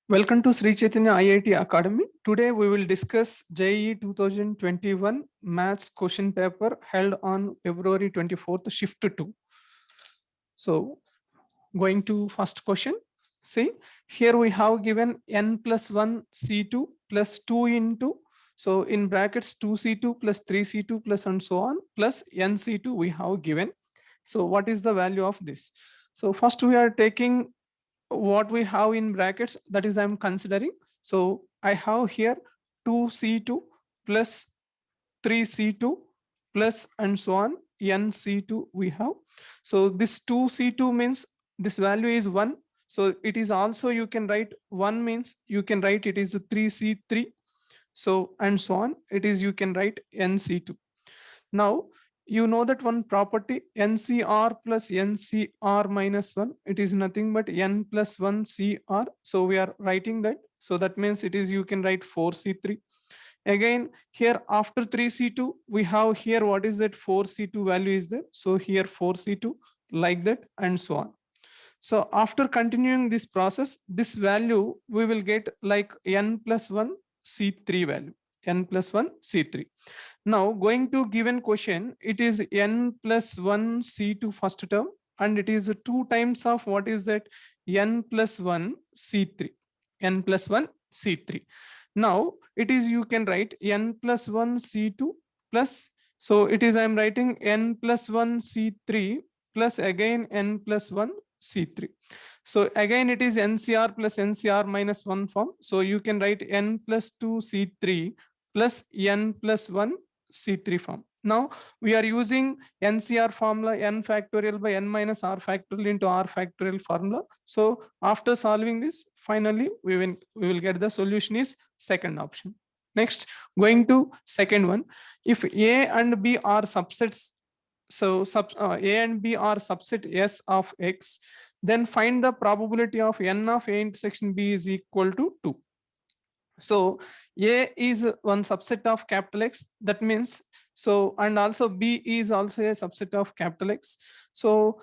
Welcome to Sri Chaitanya IIT Academy. Today we will discuss JEE 2021 Maths question paper held on February 24th, Shift 2. So going to first question. See, here we have given n plus 1 C2 plus 2 into, so in brackets 2C2 plus 3C2 plus and so on plus nC2 we have given. So what is the value of this? So first we are taking what we have in brackets, that is I'm considering. So I have here 2C2 plus 3C2 plus and so on nC2 we have. So this 2C2 means this value is 1. So it is also, you can write 1 means you can write it is 3C3. So and so on, it is you can write nC2. Now, you know that one property NCR plus NCR minus 1, it is nothing but n plus 1 CR. So we are writing that. So that means it is, you can write 4C3. Again, here after 3C2, we have here what is that 4C2 value is there. So here 4C2 like that and so on. So after continuing this process, this value we will get like n plus 1 C3 value, n plus 1 C3. Now going to given question, it is n plus 1 C2 first term and it is 2 times of what is that n plus 1 C3, n plus 1 C3. Now it is, you can write n plus 1 C2 plus, so it is I'm writing n plus 1 C3 plus again n plus 1 C3. So again it is NCR plus NCR minus 1 form. So you can write n plus 2 C3 plus n plus 1 C3 form. Now we are using NCR formula, n factorial by n minus r factorial into r factorial formula. So after solving this, finally we will get the solution is second option. Next, going to second one. If A and B are subsets, so A and B are subset S of X, then find the probability of n of A intersection B is equal to 2. So A is one subset of capital X, that means, so and also B is also a subset of capital X. So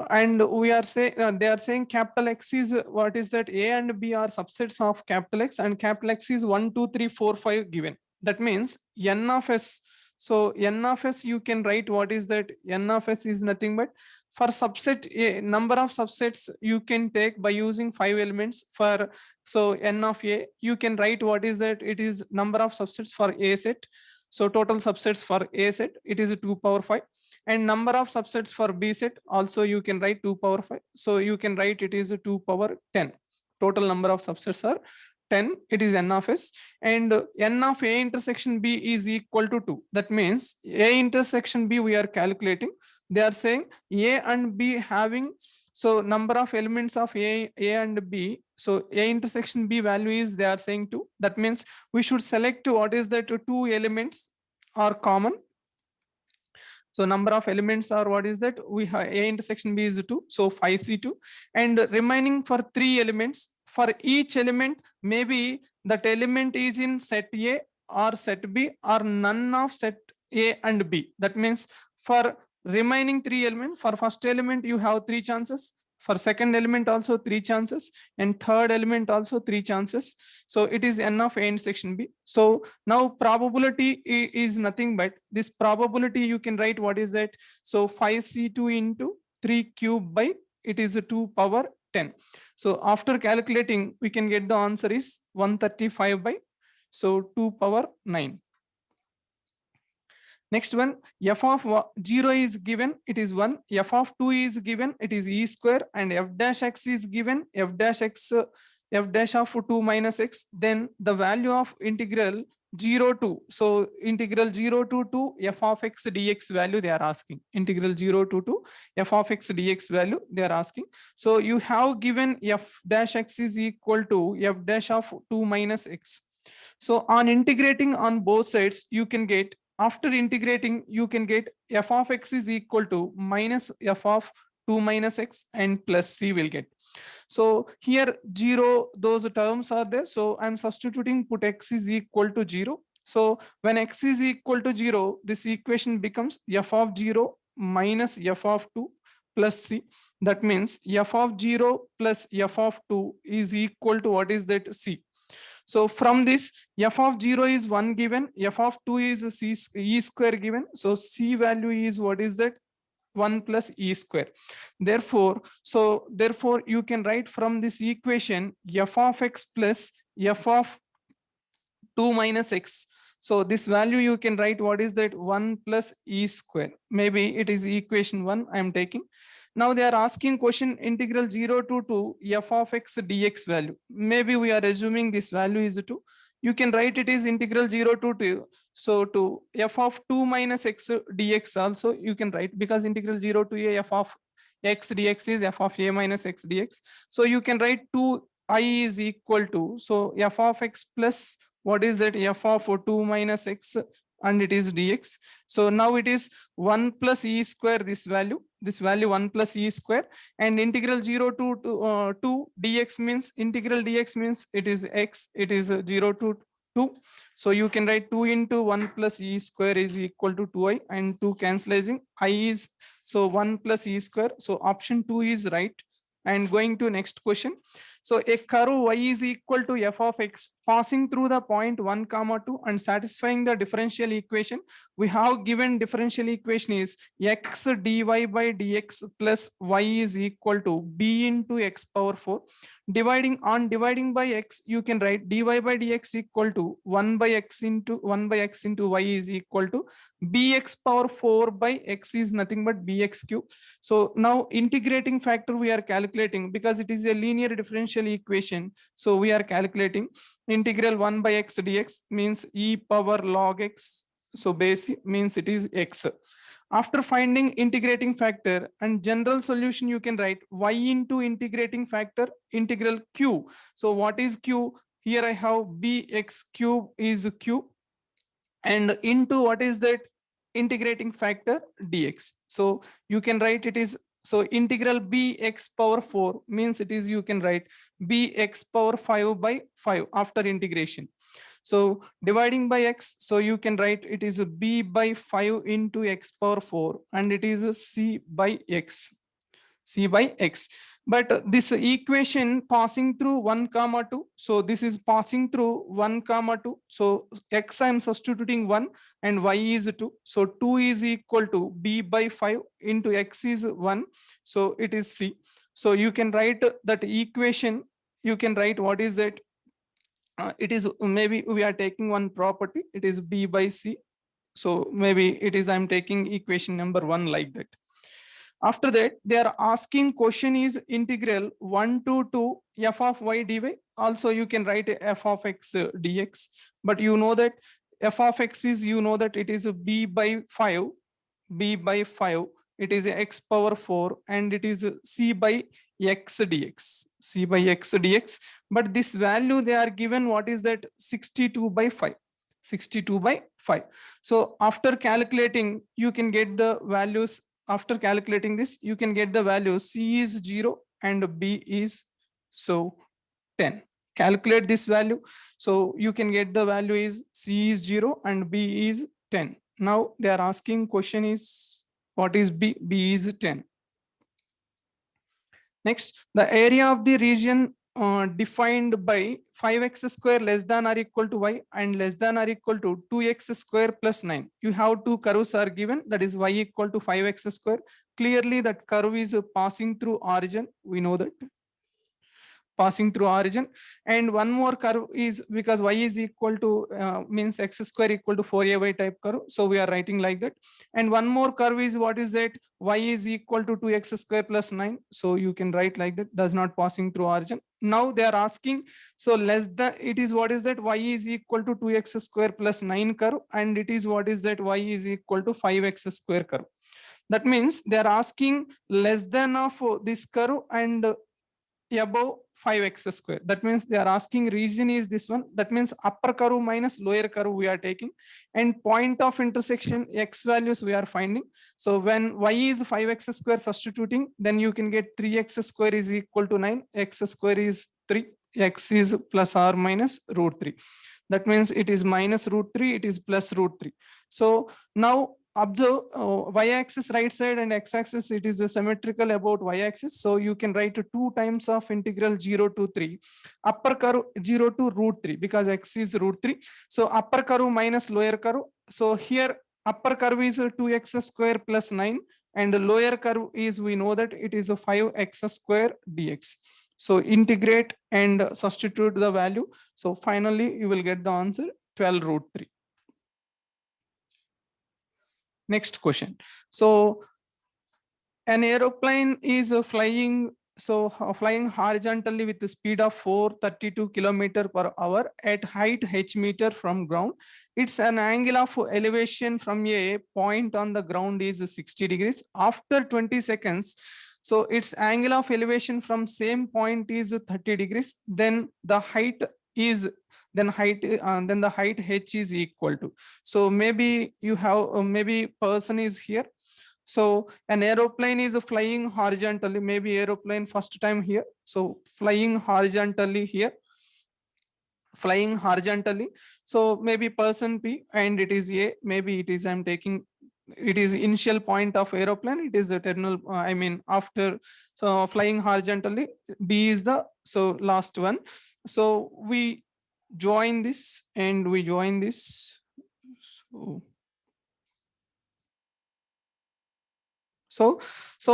and we are saying they are saying capital X is what is that A and B are subsets of capital X and capital X is 1 2 3 4 5 given. That means n of S. So n of S, you can write what is that n of S is nothing but for subset A, number of subsets you can take by using 5 elements. For so n of A, you can write what is that, it is number of subsets for A set. So total subsets for A set, it is 2 power 5, and number of subsets for B set also you can write 2 power 5. So you can write it is 2 power 10. Total number of subsets are 10, it is n of S, and n of A intersection B is equal to 2. That means A intersection B we are calculating. They are saying A and B having, so number of elements of A and B. So A intersection B value is, they are saying 2. That means we should select what is that 2 elements are common. So number of elements are what is that, we have A intersection B is 2, so 5C2, and remaining for 3 elements. For each element, maybe that element is in set A or set B or none of set A and B. That means for remaining 3 elements, for first element you have 3 chances, for second element also 3 chances, and third element also 3 chances. So it is n of A intersection B. So now probability is nothing but this probability, you can write what is that, so 5C2 into 3 cube by, it is 2 power 10. So after calculating, we can get the answer is 135 by, so 2 power 9. Next one, f of 0 is given, it is 1. F of 2 is given, it is e square, and f dash x is given, f dash x, f dash of 2 minus x. Then the value of integral 0 to, so integral 0 to 2 f of x dx value they are asking. Integral 0 to 2 f of x dx value they are asking. So you have given f dash x is equal to f dash of 2 minus x. So on integrating on both sides, you can get, after integrating, you can get f of x is equal to minus f of 2 minus x and plus c will get. So here 0, those terms are there. So I'm substituting, put x is equal to 0. So when x is equal to 0, this equation becomes f of 0 minus f of 2 plus c. That means f of 0 plus f of 2 is equal to what is that? C. So from this, f of 0 is 1 given, f of 2 is e square given. So C value is what is that? 1 plus e square. Therefore you can write from this equation f of x plus f of 2 minus x. So this value you can write what is that? 1 plus e square. Maybe it is equation 1 I am taking. Now they are asking question integral 0 to 2 f of x dx value. Maybe we are assuming this value is 2. You can write it is integral 0 to 2. So to f of 2 minus x dx also you can write, because integral 0 to a f of x dx is f of a minus x dx. So you can write 2 I is equal to, so f of x plus what is that? F of 2 minus x, and it is dx. So now it is 1 plus e square, this value 1 plus e square, and integral 0 to 2 dx means integral dx means it is x, it is 0 to 2. So you can write 2 into 1 plus e square is equal to 2i, and 2 cancelling, I is, so 1 plus e square. So option 2 is right. And going to next question. So a curve y is equal to f of x passing through the point 1 comma 2 and satisfying the differential equation. We have given differential equation is x dy by dx plus y is equal to b into x power 4. Dividing by x, you can write dy by dx equal to 1 by x into y is equal to bx power 4 by x is nothing but bx cube. So now integrating factor we are calculating, because it is a linear differential equation. So we are calculating integral 1 by x dx means e power log x. So base means it is x. After finding integrating factor and general solution, you can write y into integrating factor integral q. So what is q? Here I have bx cube is q, and into what is that? Integrating factor dx. So you can write it is, so integral bx power 4 means it is, you can write bx power 5 by 5 after integration. So dividing by x, so you can write it is a b by 5 into x power 4, and it is a c by x. But this equation passing through 1 comma 2, so this is passing through 1 comma 2. So x I am substituting 1 and y is 2. So 2 is equal to b by 5 into x is 1. So it is c. So you can write that equation. You can write what is that? It is, maybe we are taking one property, it is b by c. So maybe it is, I'm taking equation number 1 like that. After that, they are asking question is integral 1 to 2 f of y dy. Also you can write f of x dx, but you know that f of x is, you know that it is a b by 5. It is x power 4, and it is c by x dx. But this value they are given, what is that? 62 by 5. So after calculating, you can get the values. After calculating this, you can get the value c is 0 and b is, so 10. Calculate this value. So you can get the value is c is 0 and b is 10. Now they are asking question is what is b? B is 10. Next, the area of the region defined by 5x square less than or equal to y and less than or equal to 2x square plus 9. You have two curves are given, that is y equal to 5x square. Clearly that curve is passing through origin. We know that. Passing through origin, and one more curve is, because y is equal to means x square equal to 4ay type curve, so we are writing like that. And one more curve is, what is that? Y is equal to 2x square plus 9, so you can write like that, does not passing through origin. Now they are asking, so less than, it is what is that? Y is equal to 2x square plus 9 curve, and it is what is that? Y is equal to 5x square curve. That means they are asking less than of this curve and above 5x square. That means they are asking region is this one. That means upper curve minus lower curve we are taking, and point of intersection x values we are finding. So when y is 5x square substituting, then you can get 3x square is equal to 9, x square is 3, x is plus or minus root 3. That means it is minus root 3, it is plus root 3. So now observe y-axis right side and x-axis, it is symmetrical about y-axis. So you can write 2 times of integral 0 to 3, upper curve 0 to root 3, because x is root 3. So upper curve minus lower curve. So here upper curve is 2x square plus 9, and the lower curve is, we know that it is a 5x square dx. So integrate and substitute the value. So finally you will get the answer 12 root 3. Next question. So an aeroplane is flying horizontally with the speed of 432 km/h at height h meter from ground. It's an angle of elevation from a point on the ground is 60 degrees. After 20 seconds, so its angle of elevation from same point is 30 degrees. Then the height is then the height h is equal to. So maybe you have maybe person is here. So an aeroplane is flying horizontally, maybe aeroplane first time here. So flying horizontally here, flying horizontally. So maybe person P and it is A, maybe it is, I'm taking, it is initial point of aeroplane, it is a terminal, I mean after, so flying horizontally, B is the, so last one. So we join this and we join this. So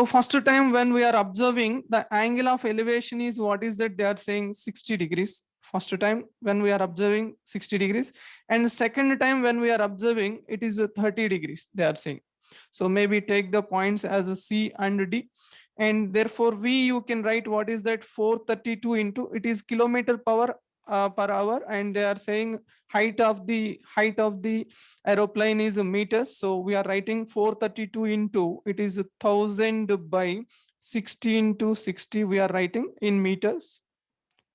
first time when we are observing, the angle of elevation is, what is that, they are saying 60 degrees. First time when we are observing 60 degrees, and second time when we are observing, it is 30 degrees, they are saying. So maybe take the points as a C and D, and therefore V you can write, what is that, 432 into, it is kilometer per hour, and they are saying height of the aeroplane is meters. So we are writing 432 into, it is 1000 by 60 into 60, we are writing in meters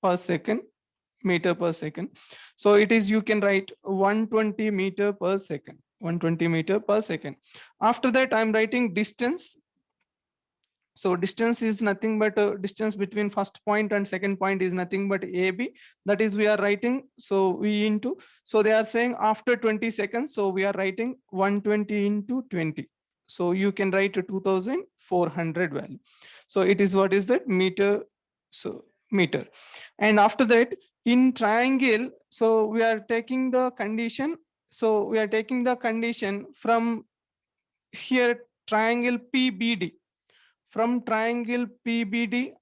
per second, meter per second. So it is, you can write 120 meter per second, 120 meter per second. After that I'm writing distance. So distance is nothing but distance between first point and second point is nothing but AB. That is, we are writing, so we into, so they are saying after 20 seconds. So we are writing 120 into 20. So you can write a 2400 value. So it is, what is that, meter, so meter. And after that in triangle, so we are taking the condition. So we are taking the condition from here, triangle PBD. From triangle PBD,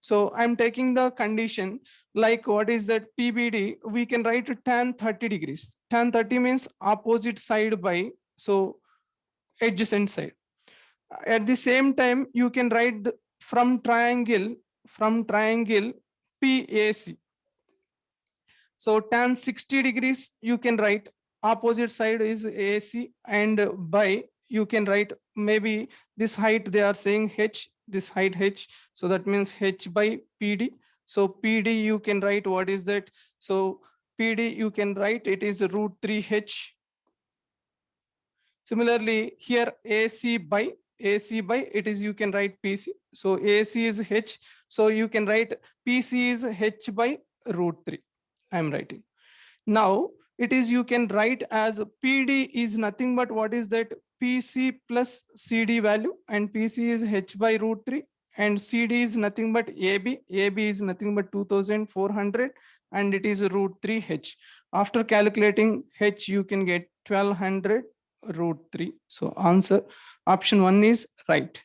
so I'm taking the condition, like what is that, PBD, we can write tan 30 degrees. Tan 30 means opposite side by, so adjacent side. At the same time, you can write from triangle PAC. So tan 60 degrees, you can write opposite side is AC, and by, you can write maybe this height, they are saying H, this height H. So that means H by PD. So PD you can write, what is that? So PD you can write, it is root 3H. Similarly here AC by, it is, you can write PC. So AC is H. So you can write PC is H by root 3. I'm writing. Now it is, you can write as PD is nothing but, what is that, PC plus CD value, and PC is H by root 3, and CD is nothing but AB. AB is nothing but 2400, and it is root 3H. After calculating H, you can get 1200 root 3. So answer option 1 is right.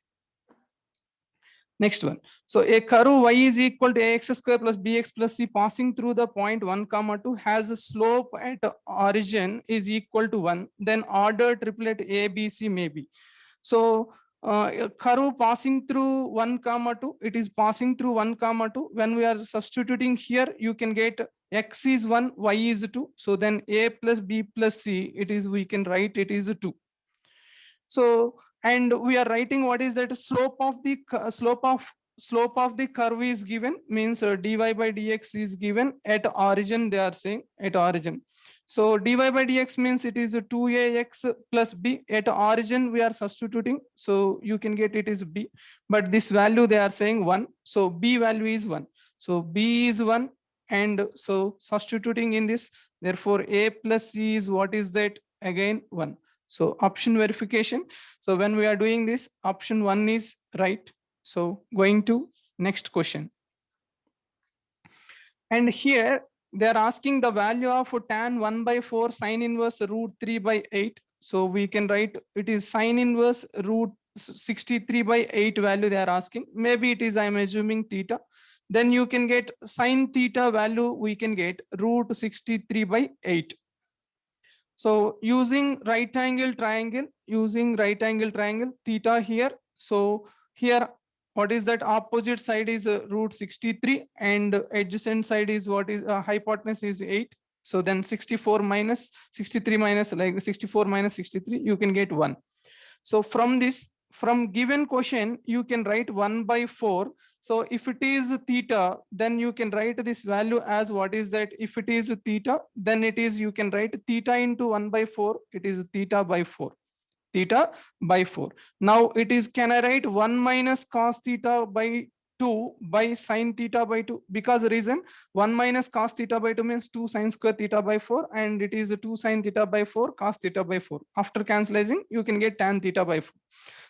Next one. So a curve y is equal to ax square plus bx plus c passing through the point 1, 2 has a slope at origin is equal to 1. Then order triplet a, b, c may be. So a curve passing through 1, 2, it is passing through 1, 2. When we are substituting here, you can get x is 1, y is 2. So then a plus b plus c, it is, we can write it is 2. So, and we are writing, what is that, slope of the curve is given, means dy by dx is given at origin, they are saying at origin. So dy by dx means it is 2ax plus b. At origin we are substituting, so you can get it is b, but this value they are saying 1. So b value is 1. So b is 1, and so substituting in this, therefore a plus c is, what is that, again 1. So option verification. So when we are doing this, option 1 is right. So going to next question. And here they are asking the value of tan 1 by 4 sine inverse root 3 by 8. So we can write it is sine inverse root 63 by 8 value they are asking. Maybe it is, I'm assuming, theta. Then you can get sine theta value, we can get root 63 by 8. So using right angle triangle, theta here. So here, what is that? Opposite side is root 63 and adjacent side is what is hypotenuse is 8. So then 64 minus 63 minus like 64 minus 63, you can get 1. So from this, from given question, you can write 1 by 4. So if it is theta, then you can write this value as what is that? If it is theta, then it is, you can write theta into 1 by 4. It is theta by 4. Theta by 4. Now it is, can I write 1 minus cos theta by 2 by sine theta by 2? Because reason, 1 minus cos theta by 2 means 2 sine square theta by 4, and it is 2 sine theta by 4 cos theta by 4. After cancellation, you can get tan theta by 4.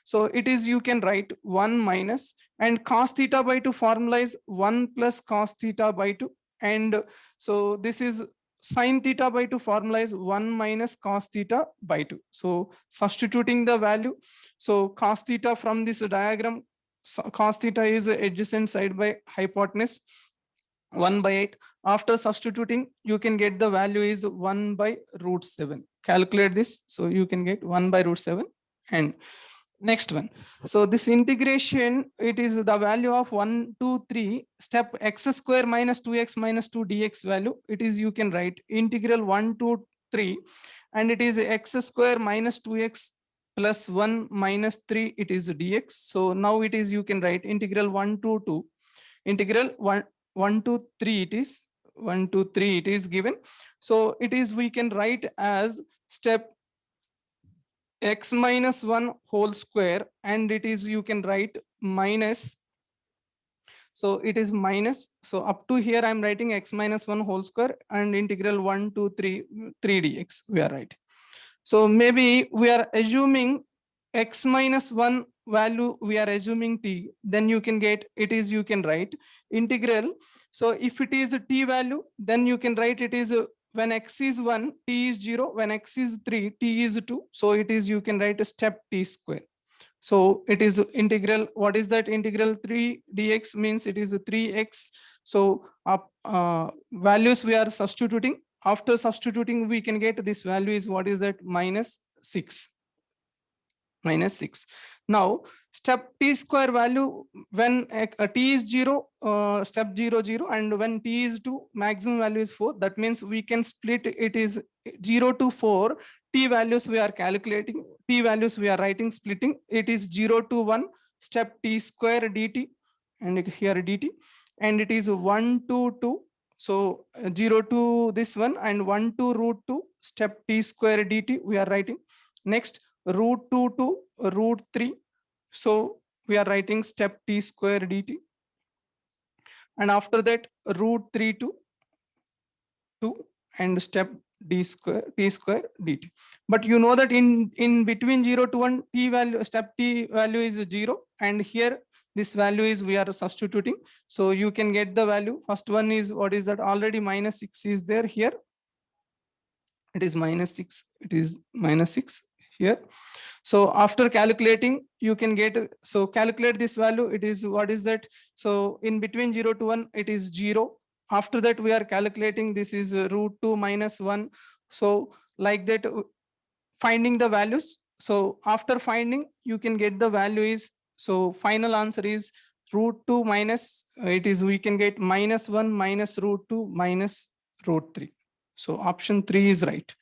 So it is, you can write 1 minus, and cos theta by 2 formula is 1 plus cos theta by 2. And so this is sine theta by 2 formula is 1 minus cos theta by 2. So substituting the value, so cos theta from this diagram, cos theta is adjacent side by hypotenuse 1 by 8. After substituting, you can get the value is 1 by root 7. Calculate this, so you can get 1 by root 7. And next one, so this integration, it is the value of 1 2 3 step x square minus 2x minus 2 dx value. It is, you can write integral 1 to 3, and it is x square minus 2x plus 1 minus 3, it is dx. So now it is, you can write integral 1 to 2, integral 1 to 3, it is 1 to 3, it is given. So it is, we can write as step x minus 1 whole square, and it is, you can write minus, so it is minus, so up to here I'm writing x minus 1 whole square and integral 1 to 3 dx, we are right. So maybe we are assuming x minus 1 value, we are assuming t, then you can get, it is, you can write integral. So if it is a t value, then you can write it is when x is 1, t is 0, when x is 3, t is 2. So it is, you can write a step t square. So it is integral, what is that? Integral 3 dx means it is 3x. So values we are substituting. After substituting, we can get this value is, what is that? Minus 6. Minus 6. Now step t square value, when t is 0, step 0 0, and when t is 2, maximum value is 4. That means we can split, it is 0 to 4. T values we are calculating, t values we are writing, splitting. It is 0 to 1 step t square dt, and here dt, and it is 1 to 2. So 0 to this one, and 1 to root 2 step t square dt we are writing. Next root 2 to root 3. So we are writing step t square dt. And after that, root 3 to 2 and step t square dt. But you know that in between 0 to 1, t value, step t value is 0. And here this value is, we are substituting. So you can get the value. First one is, what is that? Already minus 6 is there here. It is minus 6. It is minus 6 here. So after calculating, you can get, so calculate this value. It is, what is that? So in between 0 to 1, it is 0. After that, we are calculating, this is root 2 minus 1. So like that, finding the values. So after finding, you can get the value is, so final answer is root 2 minus, it is, we can get minus 1 minus root 2 minus root 3. So option 3 is right.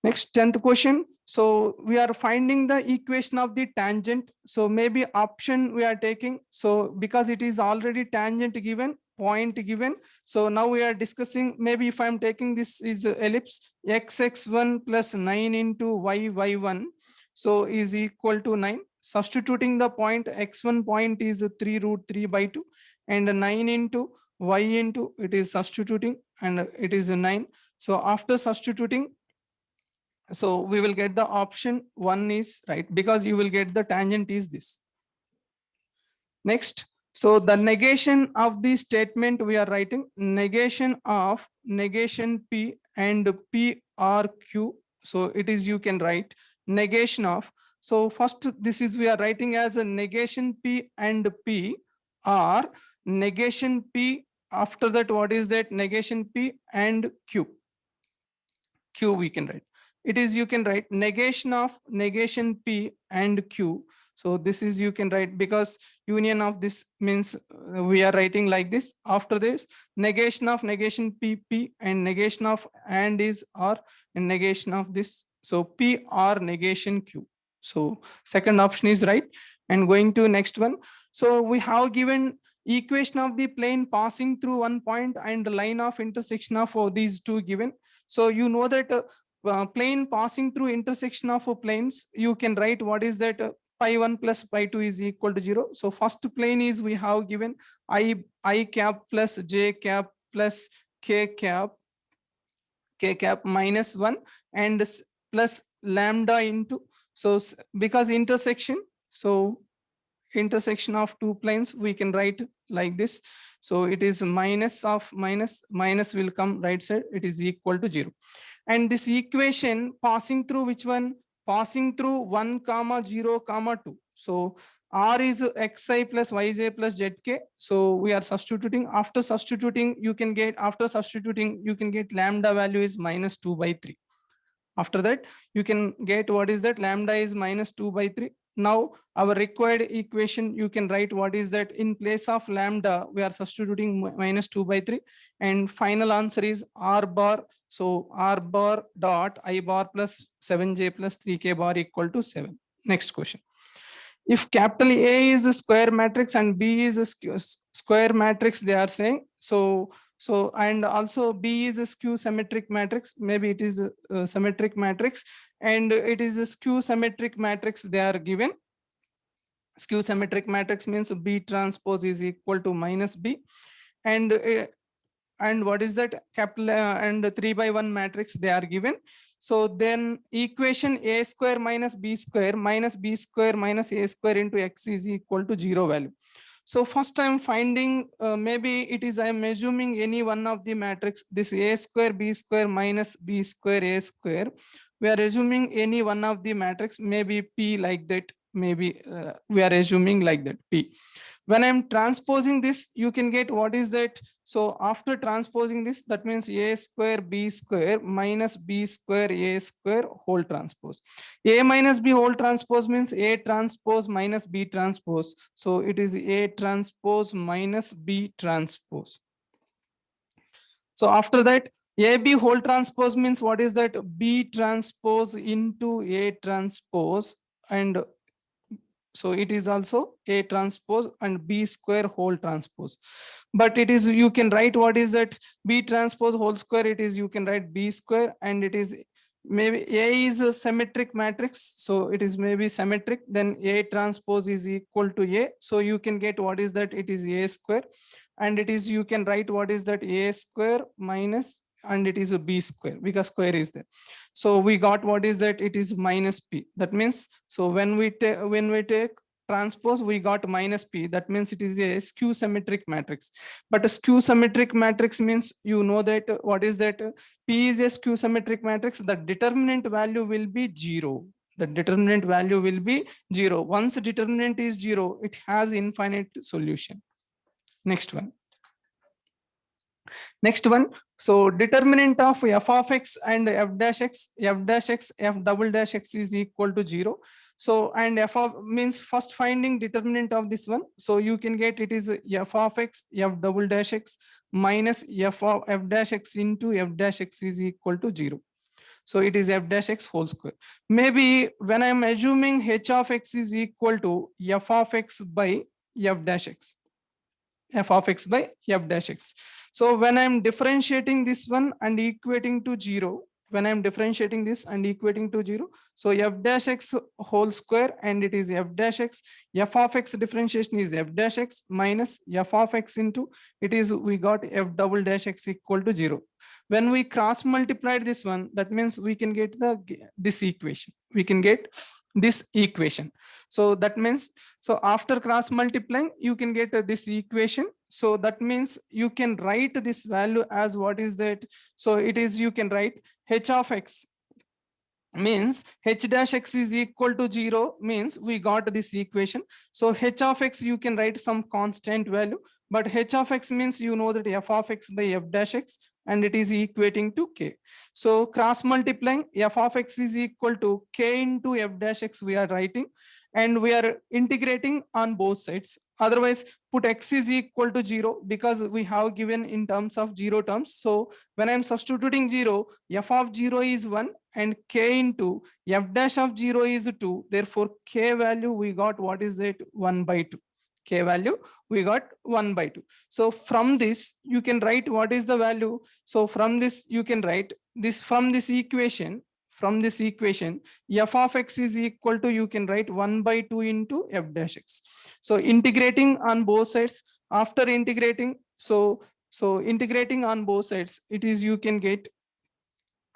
Next, 10th question. So we are finding the equation of the tangent. So maybe option we are taking. So because it is already tangent given, point given. So now we are discussing, maybe if I'm taking this is ellipse, xx1 plus 9 into yy1. So is equal to 9. Substituting the point, x1 point is 3 root 3 by 2. And 9 into y into, it is substituting, and it is 9. So after substituting, So we will get the option 1 is right, because you will get the tangent is this. Next, so the negation of the statement we are writing negation of negation P and P R Q. So it is, you can write negation of. So first this is we are writing as a negation P and P, or negation P. After that, what is that? Negation P and Q. Q we can write. It is, you can write negation of negation P and Q. So this is, you can write, because union of this means we are writing like this. After this, negation of negation P P, and negation of and is R, and negation of this. So P R negation Q. So second option is right. And going to next one. So we have given equation of the plane passing through one point and the line of intersection of these two given. So you know that plane passing through intersection of planes, you can write what is that pi 1 plus pi 2 is equal to 0. So first plane is we have given I cap plus j cap plus k cap minus 1 and plus lambda into, so because intersection, so intersection of two planes we can write like this. So it is minus of minus will come right side, it is equal to 0. And this equation passing through which one? Passing through 1 comma 0 comma 2. So R is xi plus yj plus zk. So we are substituting. After substituting, you can get, after substituting, you can get lambda value is minus 2 by 3. After that, you can get what is that? Lambda is minus 2 by 3. Now our required equation, you can write what is that? In place of lambda, we are substituting minus 2 by 3, and final answer is R bar. So R bar dot I bar plus 7j plus 3k bar equal to 7. Next question. If capital A is a square matrix and B is a square matrix, they are saying. So and also B is a skew symmetric matrix. Maybe it is a symmetric matrix, and it is a skew symmetric matrix they are given. Skew symmetric matrix means B transpose is equal to minus B, and what is that? Capital and 3 by 1 matrix they are given. So then equation a square minus b square minus b square minus a square into x is equal to 0 value. So first I'm finding, maybe it is, I'm assuming any one of the matrix, this a square b square minus b square a square. We are assuming any one of the matrix, maybe P like that. Maybe we are assuming like that P. When I'm transposing this, you can get what is that? So after transposing this, that means a square b square minus b square a square whole transpose. A minus b whole transpose means a transpose minus b transpose. So it is a transpose minus b transpose. So after that, AB whole transpose means what is that? B transpose into A transpose, and so it is also A transpose and B square whole transpose. But it is, you can write what is that? B transpose whole square, it is, you can write B square, and it is maybe A is a symmetric matrix. So it is maybe symmetric, then A transpose is equal to A. So you can get what is that? It is A square, and it is, you can write what is that? A square minus, and it is a B square because square is there. So we got what is that? It is minus P. That means, so when we take transpose, we got minus P. That means it is a skew symmetric matrix. But a skew symmetric matrix means, you know that what is that? P is a skew symmetric matrix. The determinant value will be 0. The determinant value will be 0. Once determinant is 0, it has infinite solution. Next one. Next one. So determinant of f of x and f dash x, f double dash x is equal to 0. So, and f of means first finding determinant of this one. So you can get it is f of x, f double dash x minus f of f dash x into f dash x is equal to 0. So it is f dash x whole square. Maybe when I'm assuming h of x is equal to f of x by f dash x, f of x by f dash x. So when I'm differentiating this one and equating to 0, when I'm differentiating this and equating to 0, so f dash x whole square, and it is f dash x. F of x differentiation is f dash x minus f of x into, it is, we got f double dash x equal to 0. When we cross multiplied this one, that means we can get this equation. We can get this equation. So that means, so after cross multiplying, you can get this equation. So that means you can write this value as what is that? So it is, you can write h of x means h dash x is equal to 0, means we got this equation. So h of x, you can write some constant value, but h of x means, you know that f of x by f dash x, and it is equating to k. So cross multiplying, f of x is equal to k into f dash x we are writing, and we are integrating on both sides. Otherwise, put x is equal to 0, because we have given in terms of 0 terms. So when I'm substituting 0, f of 0 is 1 and k into f dash of 0 is 2. Therefore, k value we got, what is that? 1 by 2. K value we got 1 by 2. So from this, you can write what is the value. So from this, you can write this, from this equation, f of x is equal to, you can write 1 by 2 into f dash x. So integrating on both sides, after integrating, so integrating on both sides, it is, you can get,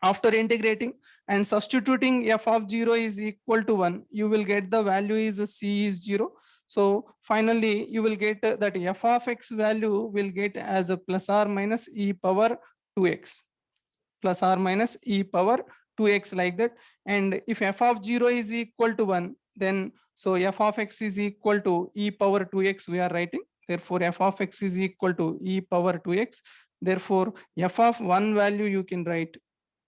after integrating and substituting f of 0 is equal to 1, you will get the value is c is 0. So finally, you will get that f of x value will get as a plus or minus e power 2x, plus or minus e power 2x, like that. And if f of 0 is equal to 1, then so f of x is equal to e power 2x we are writing. Therefore, f of x is equal to e power 2x. Therefore, f of 1 value you can write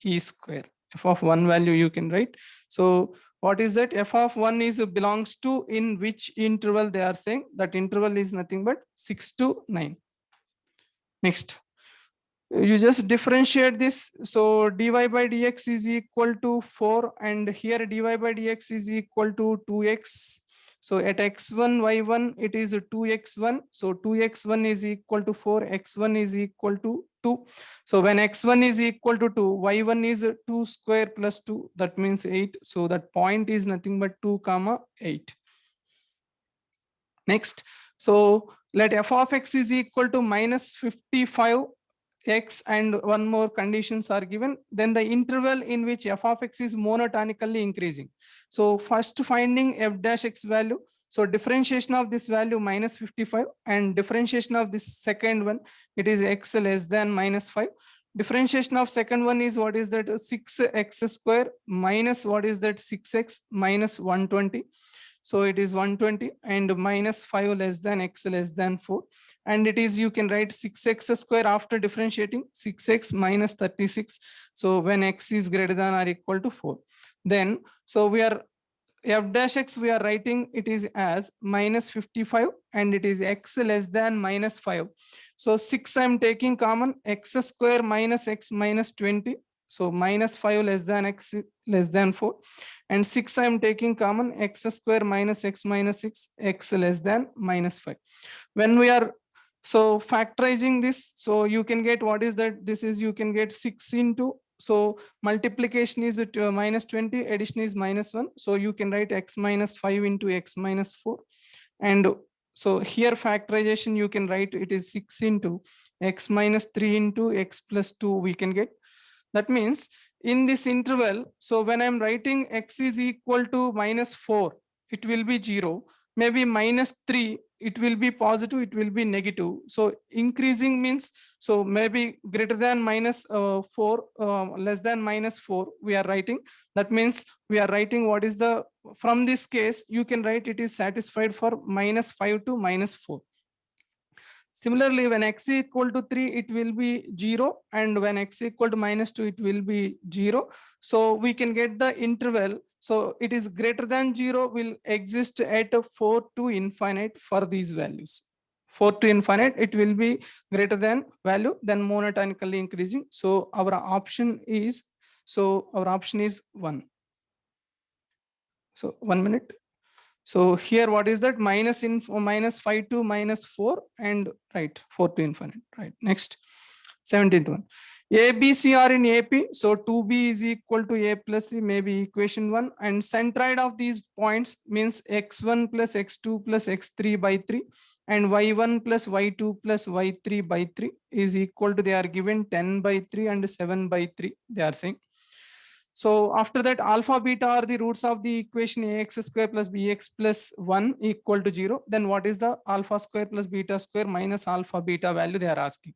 e square. F of 1 value you can write. So what is that? F of 1 is belongs to in which interval they are saying. That interval is nothing but 6 to 9. Next, you just differentiate this. So dy by dx is equal to 4, and here dy by dx is equal to 2x. So at x1 y1 it is 2x1. So 2x1 is equal to 4, x1 is equal to 2. So when x1 is equal to 2, y1 is 2 square plus 2, that means 8. So that point is nothing but 2 comma 8. Next, so let f of x is equal to minus 55 x, and one more conditions are given. Then the interval in which f of x is monotonically increasing. So first finding f dash x value. So differentiation of this value minus 55, and differentiation of this second one, it is x less than minus 5. Differentiation of second one is, what is that? 6x square minus, what is that? 6x minus 120. So it is 120, and minus 5 less than x less than 4. And it is, you can write 6x square after differentiating, 6x minus 36. So when x is greater than or equal to 4, then so we are f dash x, we are writing it is as minus 55, and it is x less than minus 5. So 6 I'm taking common, x square minus x minus 20. So minus 5 less than x less than 4, and 6 I'm taking common, x square minus x minus 6, x less than minus 5. When we are so factorizing this, so you can get, what is that? This is, you can get 6 into, so multiplication is minus 20, addition is minus 1. So you can write x minus 5 into x minus 4. And so here factorization, you can write it is 6 into x minus 3 into x plus 2 we can get. That means in this interval, so when I'm writing x is equal to minus 4, it will be 0. Maybe minus 3, it will be positive, it will be negative. So increasing means, so maybe greater than minus 4, less than minus 4 we are writing. That means we are writing what is the, from this case, you can write it is satisfied for minus 5 to minus 4. Similarly, when x is equal to 3, it will be 0. And when x is equal to minus 2, it will be 0. So we can get the interval. So it is greater than 0 will exist at 4 to infinite for these values. 4 to infinite, it will be greater than value, then monotonically increasing. So our option is, 1. So 1 minute. So here, what is that? Minus 5 to minus 4, and right, 4 to infinite. Right. Next, 17th one. A, B, C are in AP, so 2B is equal to A plus C, maybe equation 1. And centroid of these points means x1 plus x2 plus x3 by 3 and y1 plus y2 plus y3 by 3 is equal to, they are given 10 by 3 and 7 by 3, they are saying. So after that, alpha beta are the roots of the equation ax square plus bx plus 1 equal to 0. Then what is the alpha square plus beta square minus alpha beta value, they are asking.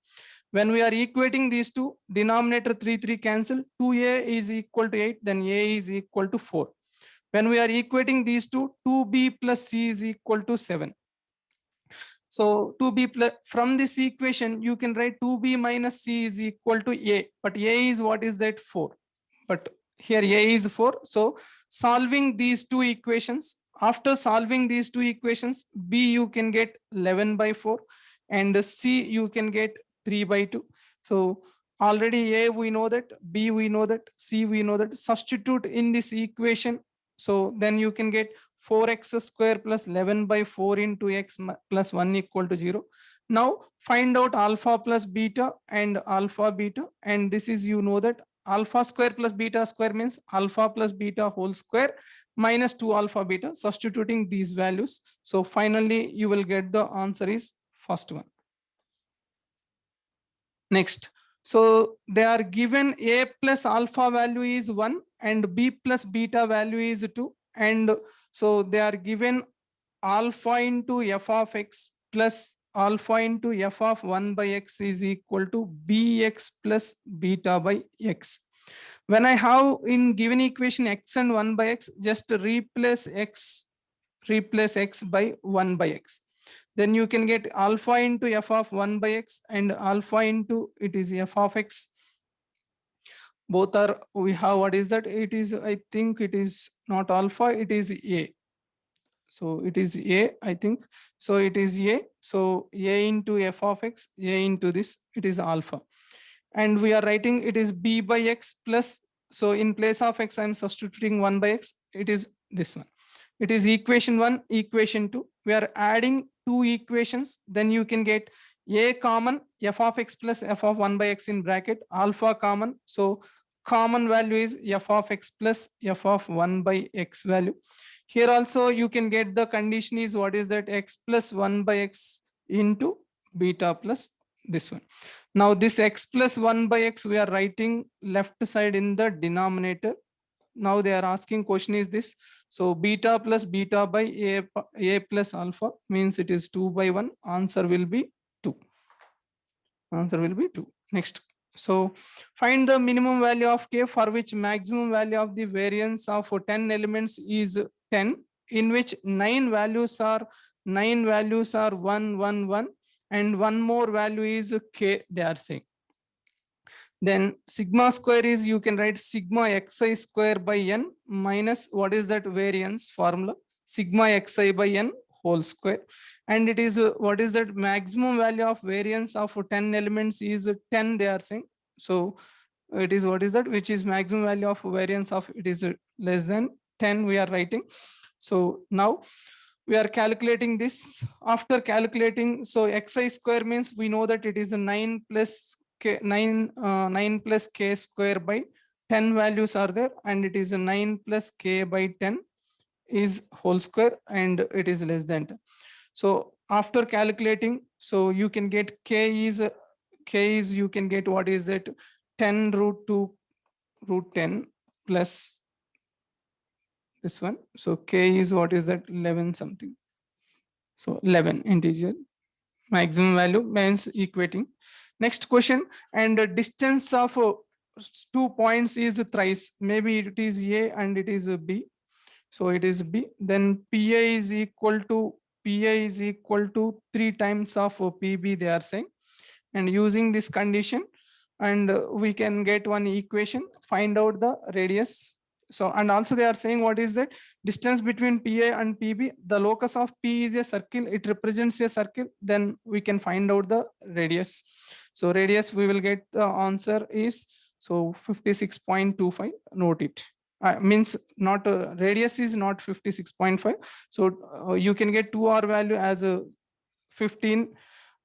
When we are equating these two, denominator 3 cancel, 2a is equal to 8, then a is equal to 4. When we are equating these two, 2b plus c is equal to 7. So 2b plus, from this equation, you can write 2b minus c is equal to a, but a is what is that? 4. But here a is 4. So solving these two equations, after solving these two equations, b you can get 11 by 4 and c you can get 3 by 2. So already a we know that, b we know that, c we know that. Substitute in this equation. So then you can get 4x square plus 11 by 4 into x plus 1 equal to 0. Now find out alpha plus beta and alpha beta, and this is, you know that alpha square plus beta square means alpha plus beta whole square minus 2 alpha beta, substituting these values. So finally you will get the answer is first one. Next, so they are given a plus alpha value is 1 and b plus beta value is 2, and so they are given alpha into f of x plus alpha into f of 1 by x is equal to bx plus beta by x. When I have in given equation x and 1 by x, just replace x by 1 by x. Then you can get alpha into f of 1 by x and alpha into it is f of x. Both are, we have, what is that? It is, I think it is not alpha, it is a. So it is a, I think. So it is a. So a into f of x, a into this, it is alpha. And we are writing it is b by x plus, so in place of x, I'm substituting 1 by x. It is this one. It is equation 1, equation 2. We are adding two equations. Then you can get a common, f of x plus f of 1 by x in bracket, alpha common. So common value is f of x plus f of 1 by x value. Here also you can get the condition is, what is that? X plus 1 by x into beta plus this one. Now this x plus 1 by x, we are writing left side in the denominator. Now they are asking question is this. So beta plus beta by a plus alpha means it is 2 by 1. Answer will be 2. Answer will be 2. Next. So find the minimum value of k for which maximum value of the variance of 10 elements is 10, in which 9 values are 1 1 1 and one more value is k, they are saying. Then sigma square is, you can write sigma xi square by n minus, what is that variance formula? Sigma xi by n whole square. And it is, what is that maximum value of variance of 10 elements is 10, they are saying. So it is, what is that, which is maximum value of variance of, it is less than 10, we are writing. So now we are calculating this. After calculating, so xi square means we know that it is a 9 plus k, 9 plus k square by 10 values are there, and it is a 9 plus k by 10 is whole square, and it is less than 10. So after calculating, so you can get k is you can get, what is that, 10 root 2 root 10 plus this one. So k is, what is that, 11 something. So 11 integer maximum value means equating. Next question, and the distance of 2 points is thrice. Maybe it is a and it is b. So it is b. Then pa is equal to 3 times of pb, they are saying. And using this condition, and we can get one equation, find out the radius. So, and also they are saying, what is that distance between PA and PB? The locus of P is a circle, it represents a circle, then we can find out the radius. So radius, we will get the answer is, so 56.25, note it. Means not radius is not 56.5. So you can get 2r value as a 15,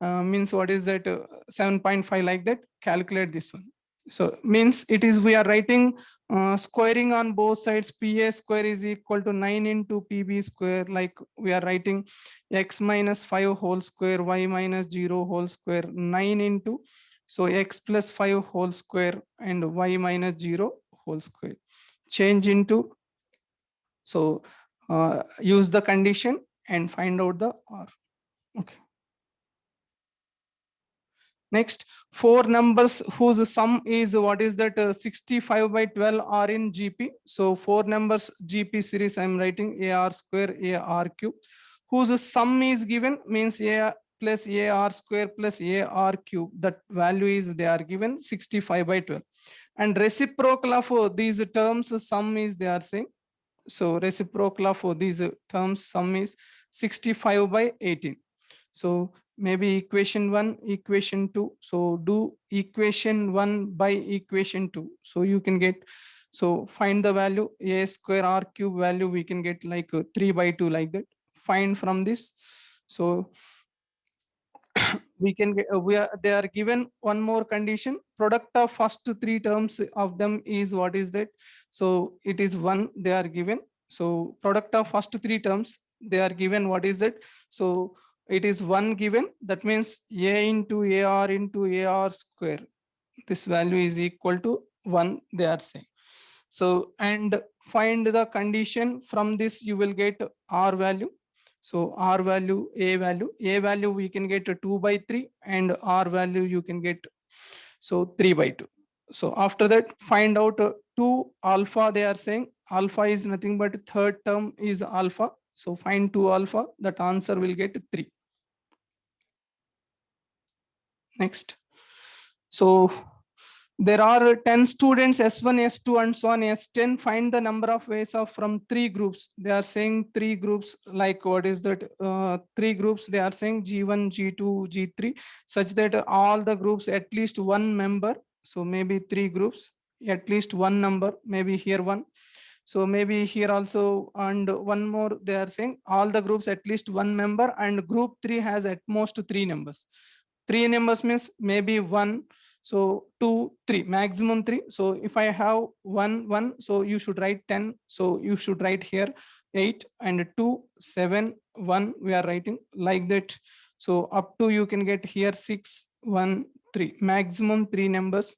means what is that, 7.5, like that. Calculate this one. So means it is we are writing squaring on both sides. PA square is equal to 9 into PB square. Like we are writing x minus 5 whole square, y minus 0 whole square, 9 into, so x plus 5 whole square and y minus 0 whole square. Change into, so use the condition and find out the R. Okay. Next, four numbers whose sum is what is that 65 by 12 are in GP. So four numbers GP series I'm writing AR square AR cube, whose sum is given, means A plus AR square plus AR cube. That value is they are given 65 by 12. And reciprocal of these terms sum is they are saying. So reciprocal of these terms sum is 65 by 18. So maybe equation 1, equation 2. So do equation 1 by equation 2. So you can get, so find the value A square R cube value, we can get like 3 by 2 like that. Find from this. So we can get, they are given one more condition. Product of first three terms of them is what is that? So it is 1 they are given. So product of first three terms they are given, what is it? So it is 1 given. That means A into AR into AR square. This value is equal to 1 they are saying. So and find the condition from this, you will get R value. So R value, A value we can get 2 by 3 and R value you can get so 3 by 2. So after that find out 2 alpha, they are saying alpha is nothing but third term is alpha. So find 2 alpha, that answer will get 3. Next. So there are 10 students, S1, S2, and so on, S10. Find the number of ways of from 3 groups. They are saying 3 groups, like what is that? 3 groups, they are saying G1, G2, G3, such that all the groups at least one member. So maybe 3 groups, at least one number, maybe here one. So maybe here also, and one more, they are saying all the groups at least one member, and group 3 has at most 3 numbers. 3 numbers means maybe 1, so 2, 3, maximum 3. So if I have 1, so you should write 10. So you should write here 8 and 2, 7, 1. We are writing like that. So up to you can get here 6, 1, 3, maximum 3 numbers.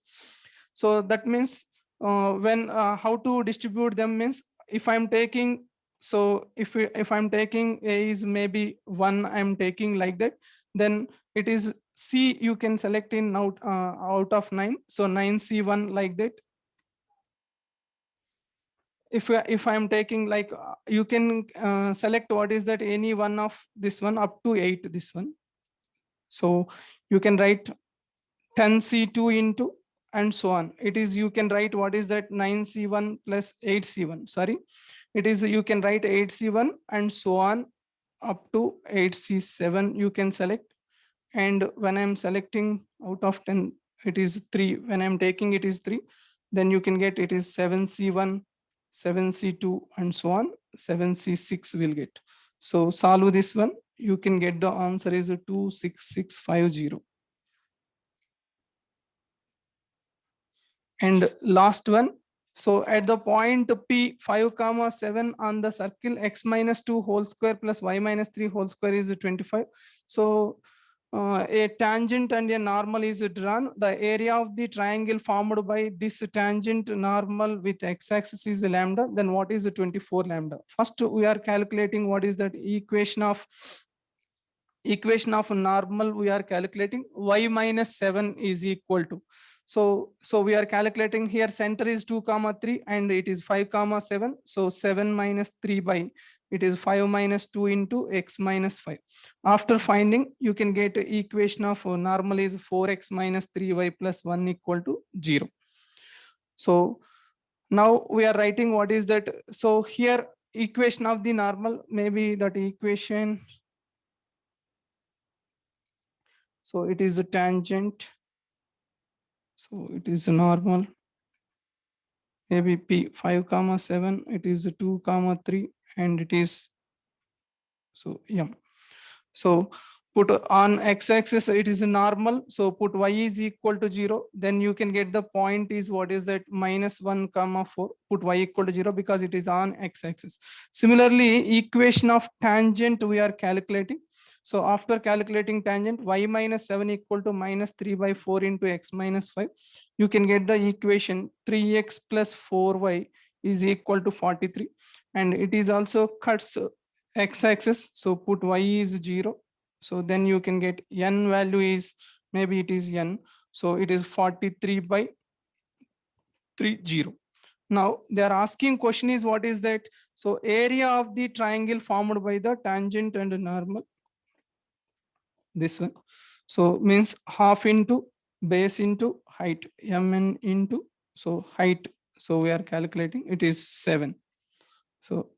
So that means when how to distribute them means, if I'm taking, so if I'm taking A is maybe 1, I'm taking like that, then it is C you can select in out of 9. So 9C1 like that. If I'm taking like you can select what is that, any one of this one up to 8 this one. So you can write 10C2 into and so on. It is you can write what is that 9C1 plus 8C1. Sorry, it is you can write 8C1 and so on up to 8C7 you can select. And when I'm selecting out of 10, it is 3. When I'm taking it is 3, then you can get it is 7C1, 7C2 and so on. 7C6 will get. So solve this one, you can get the answer is 26650. And last one, so at the point P 5 comma 7 on the circle, x minus 2 whole square plus y minus 3 whole square is 25. So a tangent and a normal is drawn. The area of the triangle formed by this tangent normal with x-axis is lambda. Then what is 24 lambda? First we are calculating what is that equation of normal. We are calculating y minus 7 is equal to, so we are calculating here center is 2 comma 3 and it is 5 comma 7. So 7 minus 3 by, it is 5 minus 2 into x minus 5. After finding, you can get equation of normal is 4x minus 3y plus 1 equal to 0. So now we are writing what is that. So here equation of the normal, maybe that equation, so it is a tangent, so it is normal, maybe P 5 comma 7, it is 2 comma 3 and it is, so yeah. So put on x-axis it is a normal, so put y is equal to 0, then you can get the point is what is that -1 comma 4, put y equal to 0 because it is on x-axis. Similarly, equation of tangent we are calculating. So after calculating tangent, y minus 7 equal to -3/4 into x minus 5, you can get the equation 3x plus 4y is equal to 43, and it is also cuts x-axis, so put y is 0. So then you can get n value is, maybe it is n. So it is 43/30. Now they are asking question is what is that? So area of the triangle formed by the tangent and normal. This one. So means half into base into height, mn into, so height. So we are calculating it is 7. So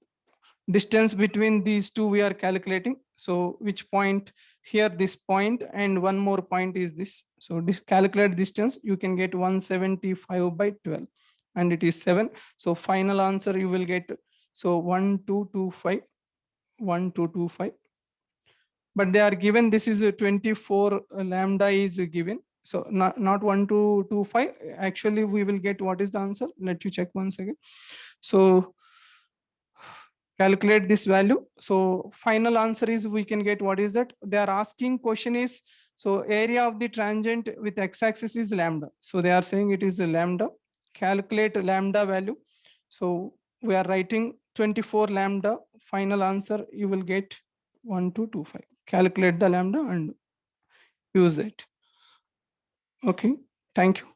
distance between these two we are calculating. So which point here, this point, and one more point is this. So this calculate distance, you can get 175/12 and it is 7. So final answer you will get, so 1225, 1225. But they are given this is a 24 lambda is given. So not 1225. Actually we will get what is the answer. Let you check once again. So calculate this value. So final answer is we can get what is that. They are asking question is, so area of the tangent with x-axis is lambda. So they are saying it is a lambda. Calculate lambda value. So we are writing 24 lambda. Final answer you will get 1225. Calculate the lambda and use it. Okay, thank you.